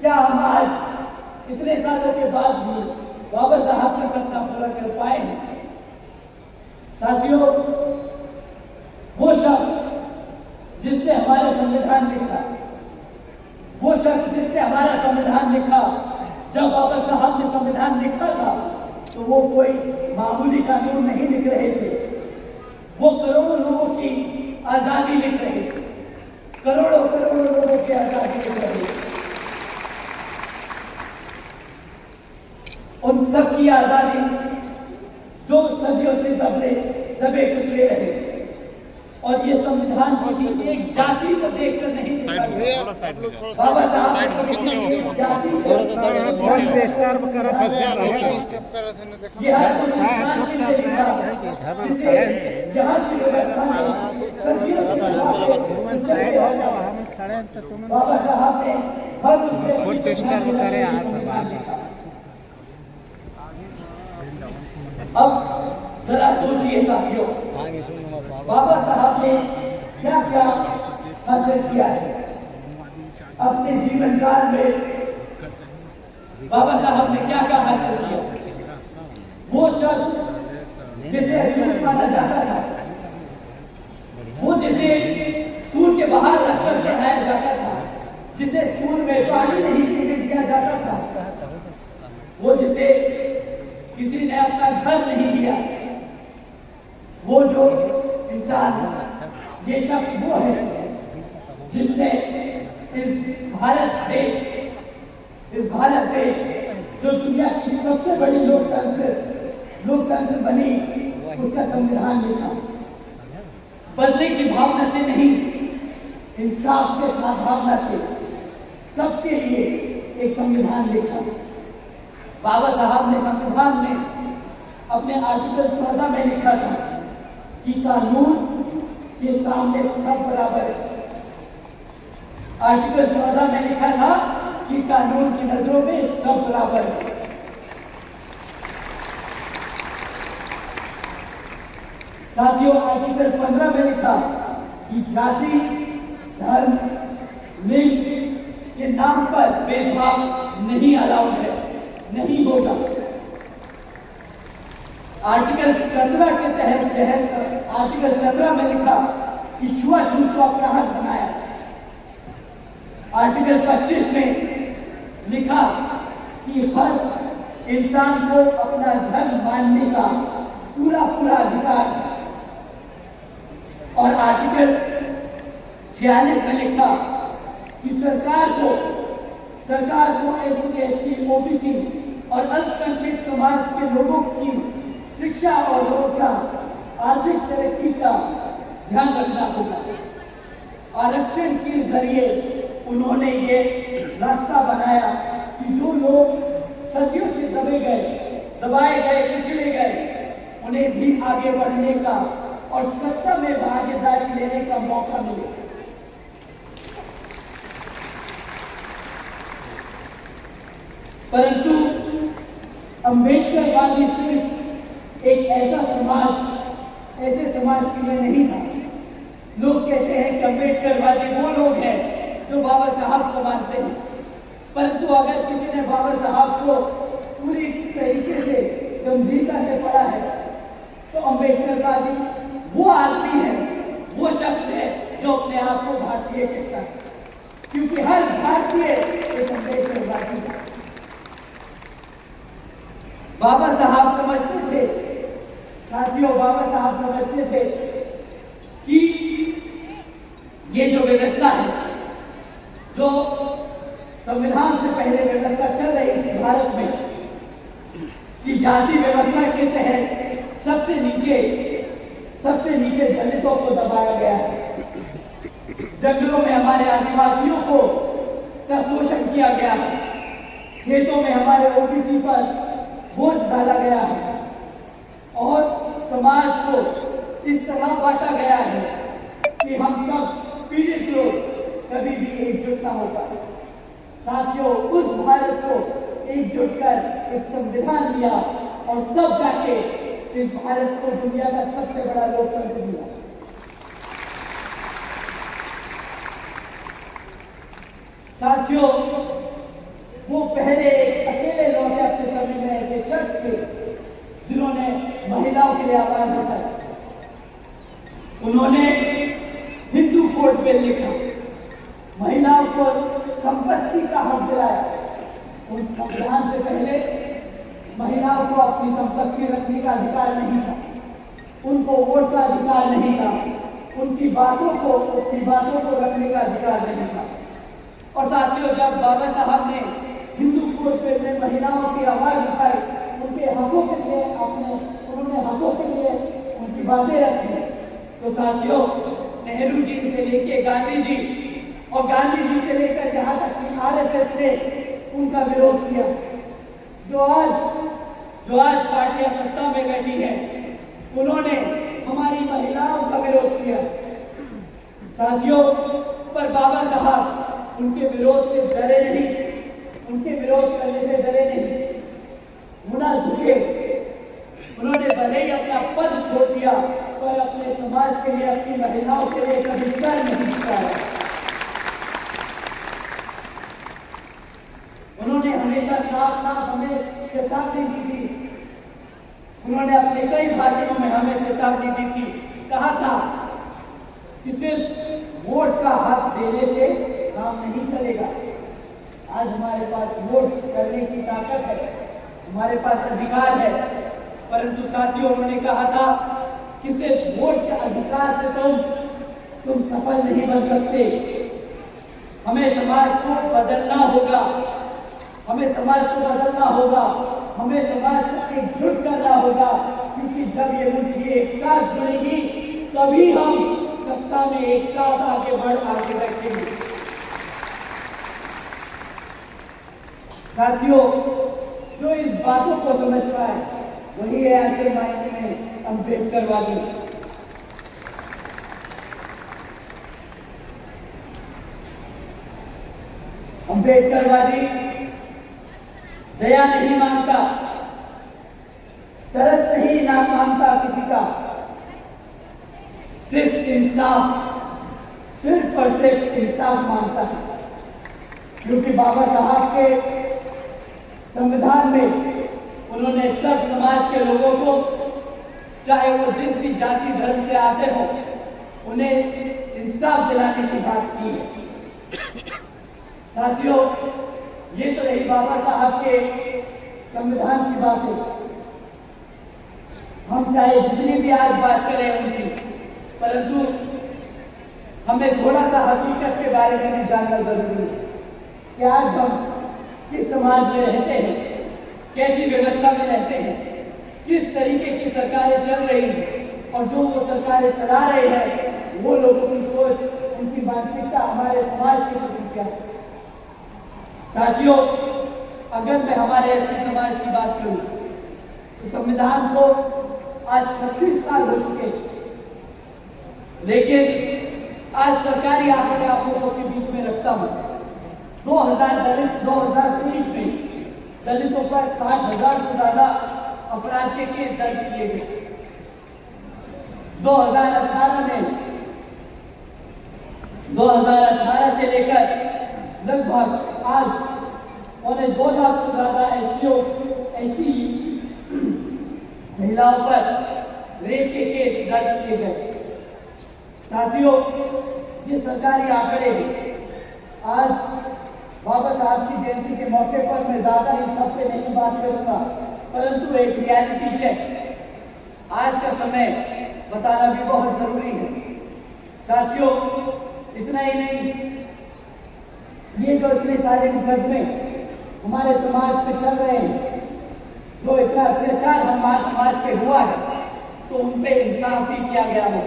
क्या हम आज इतने सालों के बाद भी बाबा साहब का सपना पूरा कर पाए हैं? साथियों, वो शख्स जिसने हमारा संविधान लिखा, वो शख्स जिसने हमारा संविधान लिखा, जब बाबा साहब ने संविधान लिखा था तो वो कोई मामूली कानून नहीं लिख रहे थे, वो करोड़ों लोगों की आजादी लिख रहे थे, करोड़ों लोगों की आजादी लिख रहे थे। उन सब की आजादी जो सदियों से दबे कुचले रहे, और ये संविधान किसी एक जाति को देखकर नहीं लिखा गया। बाबा साहब जाति ये हर उस इंसान के लिए लिखा जिसे यहाँ की व्यवस्था सदियों से बाबा साहब ने हर अब जरा सोचिए साथियों, बाबा साहब ने क्या क्या हासिल किया है अपने जीवन काल में? बाबा साहब ने क्या क्या हासिल किया? वो शख्स जिसे अछूत माना जाता था, वो जिसे स्कूल के बाहर रखकर पढ़ाया जाता था, जिसे स्कूल में पानी नहीं पीने दिया जाता था, वो जिसे जिसने अपना घर नहीं दिया, वो जो इंसान, ये शख्स वो है जिसने इस भारत देश जो दुनिया की सबसे बड़ी लोकतंत्र बनी, उसका संविधान लिखा। बदले की भावना से नहीं, इंसाफ के साथ भावना से सबके लिए एक संविधान लिखा। बाबा साहब ने संविधान में अपने आर्टिकल 14 में लिखा था कि कानून के सामने सब बराबर है। आर्टिकल 14 में लिखा था कि कानून की नजरों में सब बराबर है। साथियों, आर्टिकल 15 में लिखा कि जाति, धर्म, लिंग के नाम पर भेदभाव नहीं अलाउड है, नहीं होगा। आर्टिकल 17 के तहत आर्टिकल 17 में लिखा कि छुआछूत को अपराध बनाया। आर्टिकल 25 में लिखा कि हर इंसान को अपना धर्म मानने का पूरा अधिकार है। और आर्टिकल 46 में लिखा कि सरकार को SC, ST, OBC और अल्पसंख्यक समाज के लोगों की शिक्षा और रोजगार, आर्थिक तरक्की का ध्यान रखना होगा। आरक्षण के जरिए उन्होंने ये रास्ता बनाया कि जो लोग सदियों से दबाए गए, पिछड़े गए, उन्हें भी आगे बढ़ने का और सत्ता में भागीदारी लेने का मौका मिले। परंतु अम्बेडकरवादी सिर्फ एक ऐसे समाज के लिए नहीं था। लोग कहते हैं कि अम्बेडकरवादी वो लोग हैं जो बाबा साहब को मानते हैं, परंतु अगर किसी ने बाबा साहब को पूरी तरीके से गंभीरता से पढ़ा है तो अम्बेडकरवादी वो आदमी है, वो शख्स है जो अपने आप को भारतीय कहता है, क्योंकि हर भारतीय एक अम्बेडकरवादी है। बाबा साहब समझते थे, साथियों, बाबा साहब समझते थे कि ये जो व्यवस्था है, जो संविधान से पहले व्यवस्था चल रही थी भारत में, कि जाति व्यवस्था के तहत सबसे नीचे दलितों को दबाया गया है। जंगलों में हमारे आदिवासियों को का शोषण किया गया है। खेतों में हमारे OBC पर बोझ डाला गया है और समाज को इस तरह बांटा गया है कि हम सब पीड़ित लोग कभी भी एकजुट ना हो पाए। साथियों, उस भारत को एकजुट कर एक संविधान दिया और तब जाके इस भारत को दुनिया का सबसे बड़ा लोकतंत्र दिया। साथियों, वो पहले एक अकेले लोग अपने समय में ऐसे शख्स थे जिन्होंने महिलाओं के लिए आवाज उठाई। उन्होंने हिंदू कोड बिल लिखा, महिलाओं को संपत्ति का हक दिलाया। उन संविधान से पहले महिलाओं को अपनी संपत्ति रखने का अधिकार नहीं था, उनको वोट का अधिकार नहीं था, उनकी बातों को रखने का अधिकार नहीं था। और साथियों, जब बाबा साहब ने हिंदू कोड बिल में महिलाओं की आवाज उठाई, उनके हकों के लिए उन्होंने हकों के लिए उनकी बातें रखी, तो साथियों, नेहरू जी से लेके गांधी जी और गांधी जी से लेकर यहाँ तक कि RSS ने उनका विरोध किया। जो आज पार्टियां सत्ता में बैठी है, उन्होंने हमारी महिलाओं का विरोध किया। साथियों, पर बाबा साहब उनके विरोध से डरे नहीं, उनके विरोध करने से डरे नहीं, वो ना झुके। उन्होंने भले ही अपना पद छोड़ दिया पर अपने समाज के लिए, अपनी महिलाओं के लिए कभी सर नहीं झुकाया। उन्होंने हमेशा साफ हमें चेतावनी दी थी। उन्होंने अपने कई भाषणों में हमें चेतावनी दी थी। कहा था कि सिर्फ वोट का हक देने से काम नहीं चलेगा। आज हमारे पास वोट करने की ताकत है, हमारे पास अधिकार है, परंतु साथियों, उन्होंने कहा था कि सिर्फ वोट के अधिकार से तुम सफल नहीं बन सकते। हमें समाज को बदलना होगा, हमें समाज को बदलना होगा, हमें समाज को एकजुट करना होगा, क्योंकि जब ये मुट्ठी एक साथ जुड़ेगी तभी हम सत्ता में एक साथ आगे बढ़ेंगे। साथियों, जो इस बातों को समझ पाए वही है ऐसे मायने में अम्बेडकरवादी। अम्बेडकरवादी दया नहीं मांगता, तरस नहीं ना मांगता किसी का, सिर्फ इंसाफ, सिर्फ और सिर्फ इंसाफ मांगता है। क्योंकि बाबा साहब के संविधान में उन्होंने सब समाज के लोगों को, चाहे वो जिस भी जाति धर्म से आते हो, उन्हें इंसाफ दिलाने की बात की है। साथियों, ये तो रही बाबा साहब के संविधान की बातें। हम चाहे जितनी भी आज बात करें उनकी, परंतु हमें थोड़ा सा हकीकत के बारे में भी जानना जरूरी है कि आज हम किस समाज में रहते हैं, कैसी व्यवस्था में रहते हैं, किस तरीके की सरकारें चल रही हैं, और जो वो सरकारें चला रहे हैं वो लोगों की सोच, उनकी मानसिकता हमारे समाज के प्रति क्या है। साथियों, अगर मैं हमारे एससी समाज की बात करूं तो संविधान को आज 36 साल हो चुके, लेकिन आज सरकारी आंकड़े आप लोगों के बीच में रखता हूं। 2023 में दलितों पर 60,000 से ज्यादा अपराध के केस दर्ज किए गए। 2018 से लेकर लगभग आज 2 लाख से ज्यादा ऐसी महिलाओं पर रेप के केस दर्ज किए गए। साथियों, ये सरकारी आंकड़े आज बाबा साहब की जयंती के मौके पर मैं ज्यादा इन सब पे नहीं बात करूंगा, परंतु एक रियलिटी चेक आज का समय बताना भी बहुत जरूरी है। साथियों, इतना ही नहीं, ये जो इतने सारे मुकदमे हमारे समाज पे चल रहे हैं, जो इतना अत्याचार हमारे समाज पे हुआ है, तो उन पे इंसाफ भी किया गया है,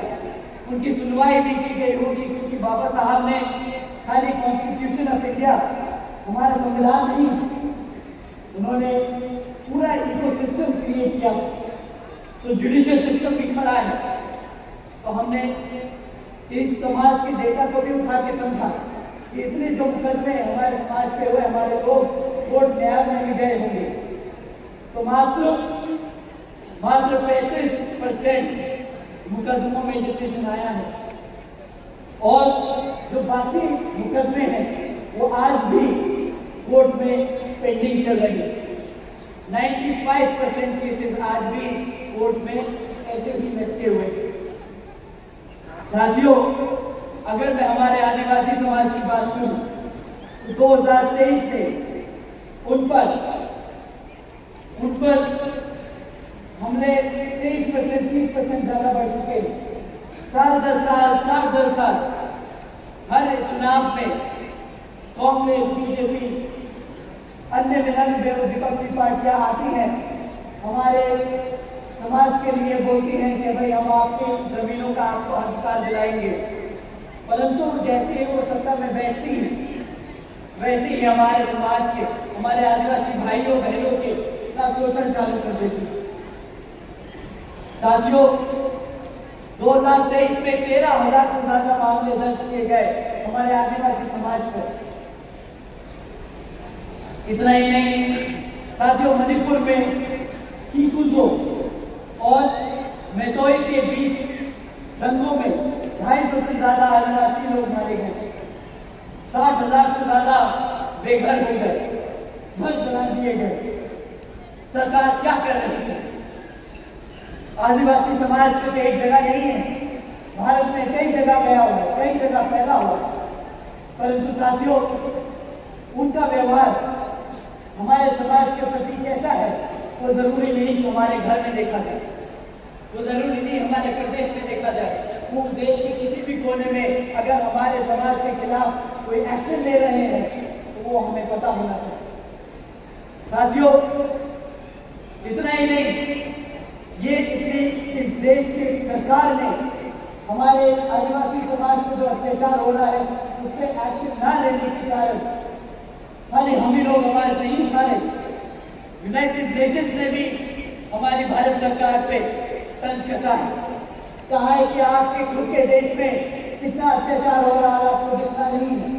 उनकी सुनवाई भी की गई होगी। क्योंकि बाबा साहब ने खाली कॉन्स्टिट्यूशन ऑफ इंडिया, हमारा संविधान नहीं, उन्होंने पूरा इकोसिस्टम क्रिएट किया, तो जुडिशियल सिस्टम भी खड़ा है। तो हमने इस समाज के डेटा को भी उठा के समझा कि इतने जो मुकदमे हमारे समाज पे हुए, हमारे लोग कोर्ट न्याय में भी गए होंगे, तो मात्र 35% मुकदमों में डिसीजन आया है, और जो बाकी मुकदमे हैं वो आज भी कोर्ट में पेंडिंग चल रही है। 95% केसेस आज भी कोर्ट में ऐसे ही लटके हुए। साथियों, अगर मैं हमारे आदिवासी समाज की बात करूं तो 2023 में उन पर हमले 23%, 30% ज्यादा बढ़ चुके हैं। साल दर साल हर चुनाव में कांग्रेस, बीजेपी, अन्य विपक्षी पार्टियां आती हैं, हमारे समाज के लिए बोलती हैं कि भाई हम आपकी जमीनों का आपको अधिकार दिलाएंगे, परंतु जैसे ही वो सत्ता में बैठती है वैसे ही हमारे समाज के, हमारे आदिवासी भाइयों बहनों के का शोषण चालू कर देती है। साथियों, 2023 में 13,000 से ज्यादा मामले दर्ज किए गए हमारे आदिवासी समाज पर। इतना ही नहीं साथियों, मणिपुर में कीकुजो और मेतोई के बीच दंगों में 250 से ज्यादा आदिवासी लोग मारे गए, 60,000 से ज्यादा बेघर हो गए, घर जला दिए गए। सरकार क्या कर रही है? आदिवासी समाज सिर्फ एक जगह नहीं है, भारत में कई जगह गया हुआ है, कई जगह फैला हुआ है, परंतु साथियों उनका व्यवहार हमारे समाज के प्रति कैसा है वो जरूरी नहीं कि हमारे घर में देखा जाए, वो जरूरी नहीं हमारे प्रदेश में देखा जाए। वो देश के किसी भी कोने में अगर हमारे समाज के खिलाफ कोई एक्शन ले रहे हैं तो वो हमें पता होना चाहिए। साथियों, इतना ही नहीं, ये इस देश की सरकार ने हमारे आदिवासी समाज पर जो अत्याचार हो रहा है उस पर एक्शन ना लेने के कारण खाली हम ही लोग आवाज नहीं उठा रहे, यूनाइटेड नेशंस ने भी हमारी भारत सरकार पे तंज कसा है, कहा है कि आपके खुद के देश में कितना अत्याचार हो रहा है आपको दिखता नहीं है।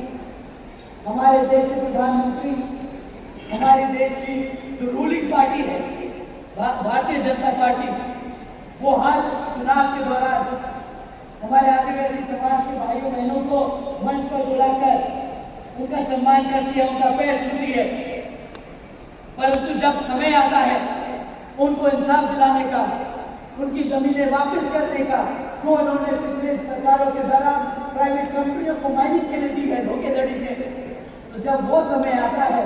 हमारे देश के प्रधानमंत्री, हमारे देश की जो रूलिंग पार्टी है भारतीय जनता पार्टी, वो हर चुनाव के दौरान हमारे आदिवासी समाज के भाइयों बहनों को मंच पर बुलाकर उनका सम्मान करती है, उनका पैर छूती है, परंतु जब समय आता है उनको इंसाफ दिलाने का, उनकी जमीनें वापस करने का, जो उन्होंने पिछले सरकारों के दौरान प्राइवेट कंपनियों को माइनिंग के लिए दी है धोखेधड़ी से, तो जब वो समय आता है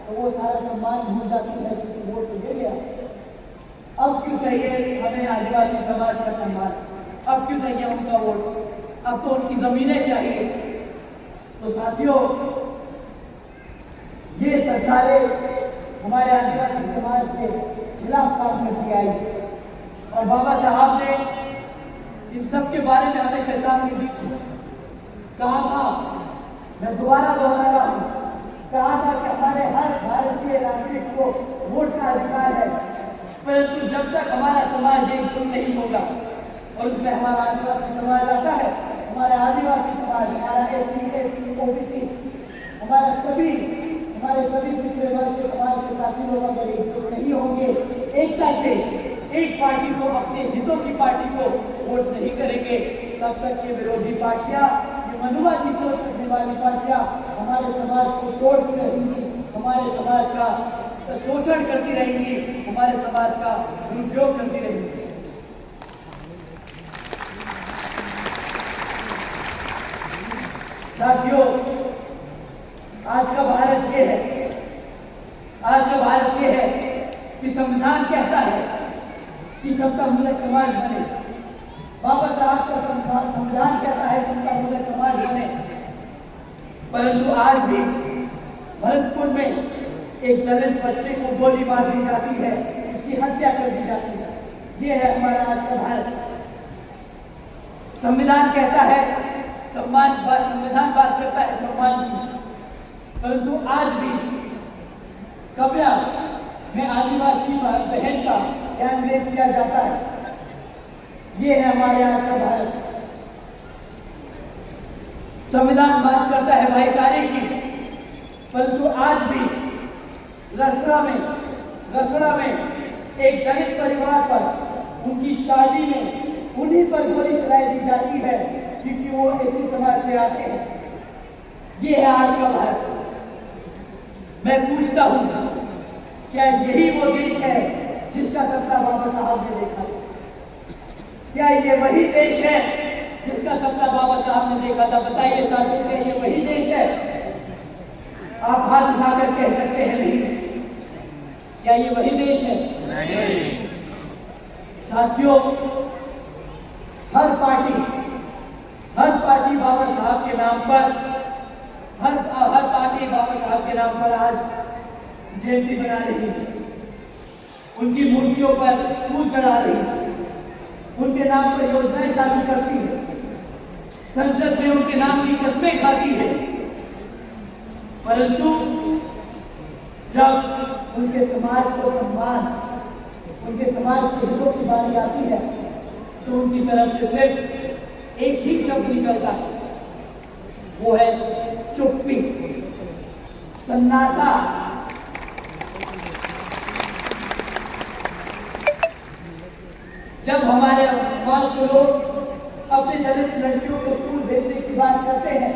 तो वो सारा सम्मान भूल जाती है क्योंकि वोट तो दे गया। अब क्यों चाहिए हमें आदिवासी समाज का सम्मान, अब क्यों चाहिए उनका वोट, अब तो उनकी जमीनें चाहिए। तो साथियों, ये सरकारें हमारे आदिवासी समाज के खिलाफ काम करती आई और बाबा साहब ने इन सब के बारे में हमें चेतावनी दी थी। कहा था, मैं दोबारा दोहरा रहा हूँ, कहा था कि हमारे हर भारतीय नागरिक को वोट का अधिकार है, परंतु जब तक हमारा समाज एकजुट नहीं होगा, और उसमें हमारा आदिवासी समाज आता है, हमारा आदिवासी समाज, हमारा SC, ST, OBC, हमारे सभी पिछड़े वर्ग के समाज के साथी लोग अगर एकजुट नहीं होंगे, एकता से एक पार्टी को, अपने हितों की पार्टी को वोट नहीं करेंगे, तब तक ये विरोधी पार्टियां, ये मनुवादी सोच रखने वाली पार्टियां हमारे समाज को तोड़ती रहेंगी, हमारे समाज का शोषण करती रहेंगी, हमारे समाज का दुरुपयोग करती रहेंगी। साथियों, आज का भारत ये है, आज का भारत ये है कि संविधान कहता है कि सबका मूलक समाज बने। बाबा साहब का संविधान कहता है सबका मूलक समाज बने, परंतु आज भी भरतपुर में एक दलित बच्चे को गोली मार दी जाती है, उसकी हत्या कर दी जाती है। ये है हमारा आज का भारत। संविधान कहता है संविधान बात करता है सम्मान की, परंतु आज भी कब्या में आदिवासी बहन का ध्यान रेप किया जाता है। ये है हमारे आज का भारत। संविधान बात करता है भाईचारे की, परंतु आज भी रसड़ा में एक दलित परिवार पर उनकी शादी में उन्हीं पर गोली चलाई दी जाती है क्योंकि वो ऐसी समाज से आते हैं। ये है आज का भारत। मैं पूछता हूं, क्या यही वो देश है जिसका सपना बाबा साहब ने देखा? क्या ये वही देश है जिसका सपना बाबा साहब ने देखा था? बताइए साथियों, क्या ये वही देश है? आप हाथ उठाकर कह सकते हैं नहीं। क्या ये वही देश है? नहीं। साथियों, हर पार्टी बाबा साहब के नाम पर, हर पार्टी बाबा साहब के नाम पर आज जयंती बना रही है, उनकी मूर्तियों पर फूल चढ़ा रही है, उनके नाम पर योजनाएं चालू करती है, संसद में उनके नाम की कस्में खाती है, परंतु जब उनके समाज को सम्मान, उनके समाज के हितों की बात आती है तो उनकी तरफ से सिर्फ एक ही शब्द निकलता है, वो है चुप्पी, सन्नाटा। जब हमारे समाज के लोग अपने दलित लड़कियों को स्कूल भेजने की बात करते हैं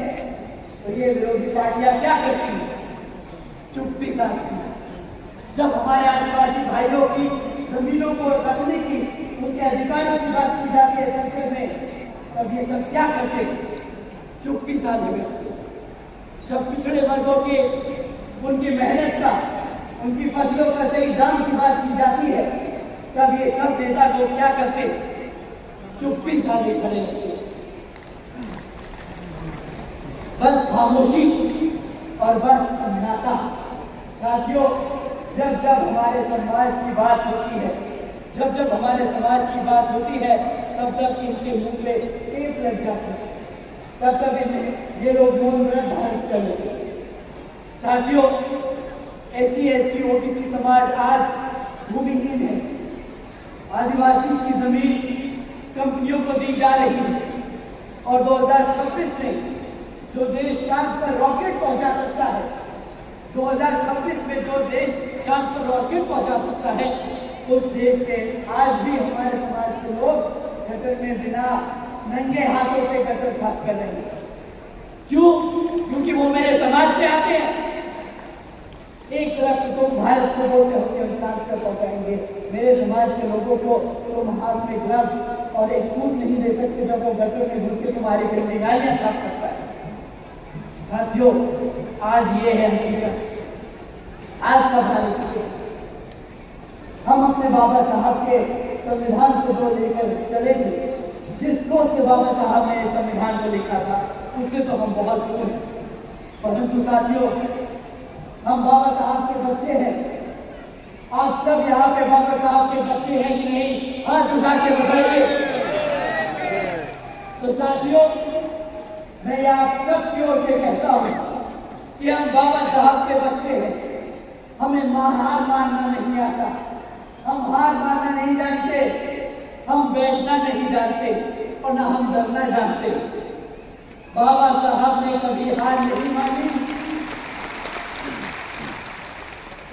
तो ये विरोधी पार्टियां क्या करती हैं? चुप्पी साधती हैं। जब हमारे आदिवासी भाइयों की जमीनों को रखने की, उनके अधिकारों की बात की जाती है संसद में, तब ये सब क्या करते हैं? चुप्पी साधे हुए। जब पिछड़े वर्गों के, उनकी मेहनत का, उनकी फसलों का सही दाम की बात की जाती है, तब ये सब नेता लोग क्या करते, चुप्पी साधे खड़े रहते, बस खामोशी और बस सन्नाटा। साथियों, जब जब हमारे समाज की बात होती है, जब जब हमारे समाज की बात होती है, तब तब इनके मुंह पे टेप लग जाती है, तब तब इन्हें ये लोग मौन व्रत धारण कर लेते हैं। साथियों, SC ST OBC समाज आज भूमिहीन है। आदिवासी की जमीन कंपनियों को दी जा रही है और 2026 में जो देश चांद पर रॉकेट पहुंचा सकता है, 2026 में जो देश चांद पर रॉकेट पहुंचा सकता है, उस देश के आज भी हमारे समाज के लोग गटर में बिना नंगे हाथों से गटर साफ कर रहे हैं। क्यों? क्योंकि वो मेरे समाज से आते हैं। एक तरफ तो तुम भारत को बोलते हो कि हम शांत कर पहुंचाएंगे, मेरे समाज के लोगों को तुम हाथ में ग्लव्स और एक सूट नहीं दे सकते जब वो गटर में घुस के तुम्हारी गंदी नालियां साफ करता है। साथियों, आज ये है हकीकत, आज का भारत। हम अपने बाबा साहब के संविधान को जो लेकर चले थे, जिस सोच से बाबा साहब ने संविधान को लिखा था, उससे तो हम बहुत दूर हैं। परंतु साथियों, हम बाबा साहब के बच्चे हैं। आप सब यहाँ पे बाबा साहब के बच्चे हैं कि नहीं? हाथ उठा के बताइए। तो साथियों, मैं आप सब की ओर से कहता हूँ कि हम बाबा साहब के बच्चे हैं। हमें हार मानना नहीं आता, हम हार मानना नहीं जानते, हम बैठना नहीं जानते और ना हम डरना जानते। बाबा साहब ने कभी हार नहीं मानी।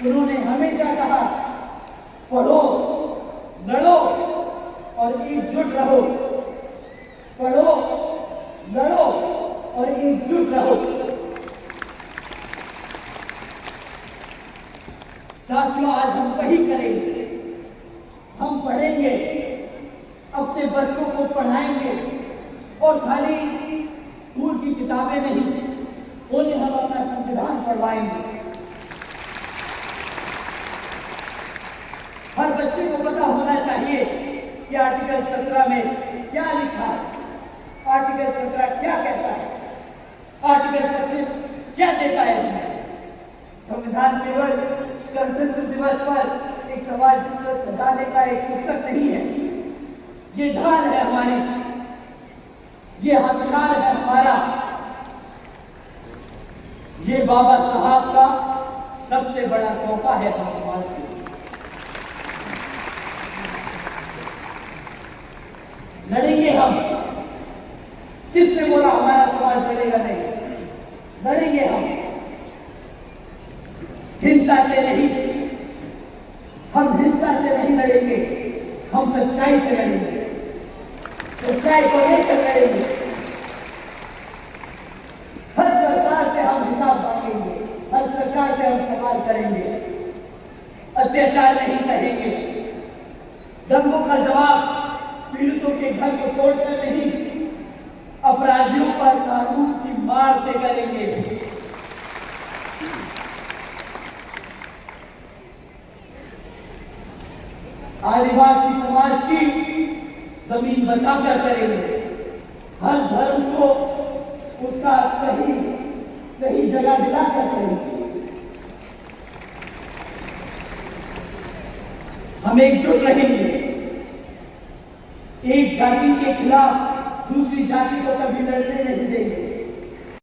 उन्होंने हमेशा कहा, पढ़ो, लड़ो और एकजुट रहो। पढ़ो, लड़ो और एकजुट रहो। साथियों, आज हम वही करेंगे। हम पढ़ेंगे, अपने बच्चों को पढ़ाएंगे और खाली स्कूल की किताबें नहीं, उन्हें हम अपना संविधान पढ़वाएंगे। हर बच्चे को पता होना चाहिए कि आर्टिकल 17 में क्या लिखा है, आर्टिकल 17 क्या कहता है, आर्टिकल 25 क्या देता है हमें। संविधान केवल गणतंत्र दिवस पर एक समाज को सजाने का एक पुस्तक नहीं है, ये ढाल है हमारी, ये हथियार है हमारा, ये बाबा साहब का सबसे बड़ा तोहफा है हम समाज के। लड़ेंगे हम। किसने बोला हमारा समाज लड़ेगा? नहीं, लड़ेंगे हम, हिंसा से नहीं। हम हिंसा से नहीं लड़ेंगे, हम सच्चाई से लड़ेंगे, सच्चाई को लेकर लड़ेंगे। हर सरकार से हम हिसाब मांगेंगे, हर सरकार से हम सवाल करेंगे, अत्याचार नहीं सहेंगे। दंगों का जवाब पीड़ितों के घर को तोड़कर नहीं, अपराधियों पर कानून की मार से करेंगे। आदिवासी समाज की जमीन बचाकर करेंगे। हर धर्म को उसका सही जगह दिलाकर करेंगे। हम एकजुट रहेंगे। एक जाति के खिलाफ दूसरी जाति को कभी लड़ने नहीं देंगे।